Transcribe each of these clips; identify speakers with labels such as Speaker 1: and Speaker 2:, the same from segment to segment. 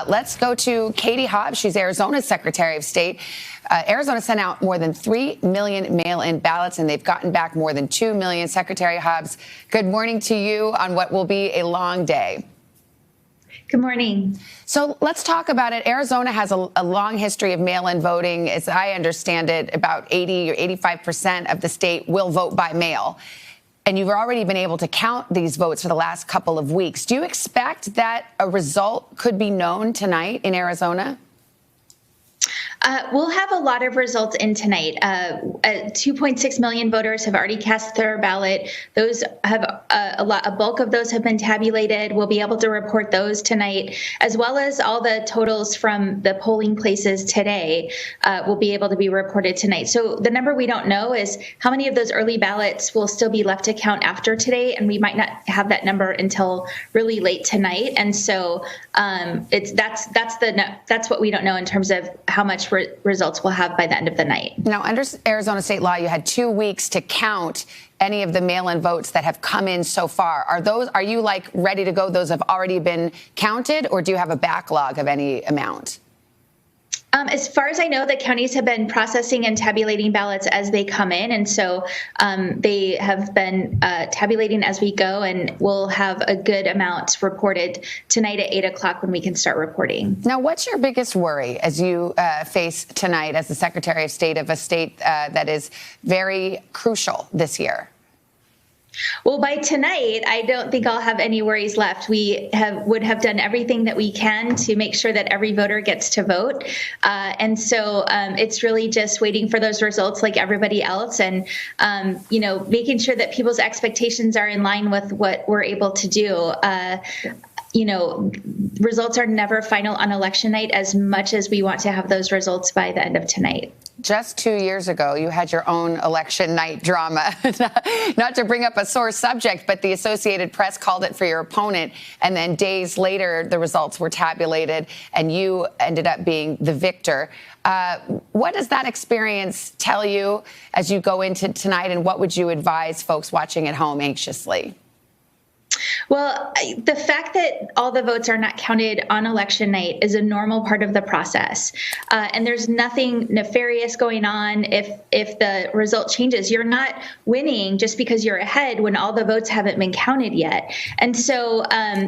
Speaker 1: Let's go to Katie Hobbs. She's Arizona's Secretary of State. Arizona sent out more than 3 million mail-in ballots, and they've gotten back more than 2 million. Secretary Hobbs, good morning to you on what will be a long day.
Speaker 2: Good morning.
Speaker 1: So let's talk about it. Arizona has a long history of mail-in voting. As I understand it, about 80 or 85% of the state will vote by mail. And you've already been able to count these votes for the last couple of weeks. Do you expect that a result could be known tonight in Arizona?
Speaker 2: We'll have a lot of results in tonight. 2.6 million voters have already cast their ballot. Those have a bulk of those have been tabulated. We'll be able to report those tonight, as well as all the totals from the polling places today will be able to be reported tonight. So the number we don't know is how many of those early ballots will still be left to count after today, and we might not have that number until really late tonight. And so that's what we don't know in terms of how much results we'll have by the end of the night.
Speaker 1: Now, under Arizona state law, you had 2 weeks to count any of the mail-in votes that have come in so far. Are you ready to go? Those have already been counted, or do you have a backlog of any amount?
Speaker 2: As far as I know, the counties have been processing and tabulating ballots as they come in. And so they have been tabulating as we go, and we'll have a good amount reported tonight at 8 o'clock when we can start reporting.
Speaker 1: Now, what's your biggest worry as you face tonight as the Secretary of State of a state that is very crucial this year?
Speaker 2: Well, by tonight, I don't think I'll have any worries left. We would have done everything that we can to make sure that every voter gets to vote. And so it's really just waiting for those results like everybody else, and, making sure that people's expectations are in line with what we're able to do. Results are never final on election night, as much as we want to have those results by the end of tonight.
Speaker 1: Just 2 years ago, you had your own election night drama. Not to bring up a sore subject, but the Associated Press called it for your opponent. And then days later, the results were tabulated and you ended up being the victor. What does that experience tell you as you go into tonight? And what would you advise folks watching at home anxiously?
Speaker 2: Well, the fact that all the votes are not counted on election night is a normal part of the process. And there's nothing nefarious going on if the result changes. You're not winning just because you're ahead when all the votes haven't been counted yet. And so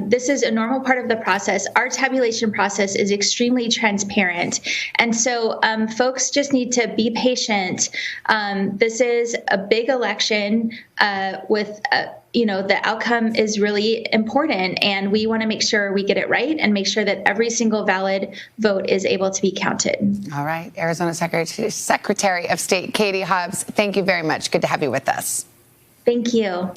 Speaker 2: this is a normal part of the process. Our tabulation process is extremely transparent. And so folks just need to be patient. This is a big election with the outcome is really important, and we want to make sure we get it right and make sure that every single valid vote is able to be counted. All
Speaker 1: right. Arizona Secretary of State Katie Hobbs, thank you very much. Good to have you with us.
Speaker 2: Thank you.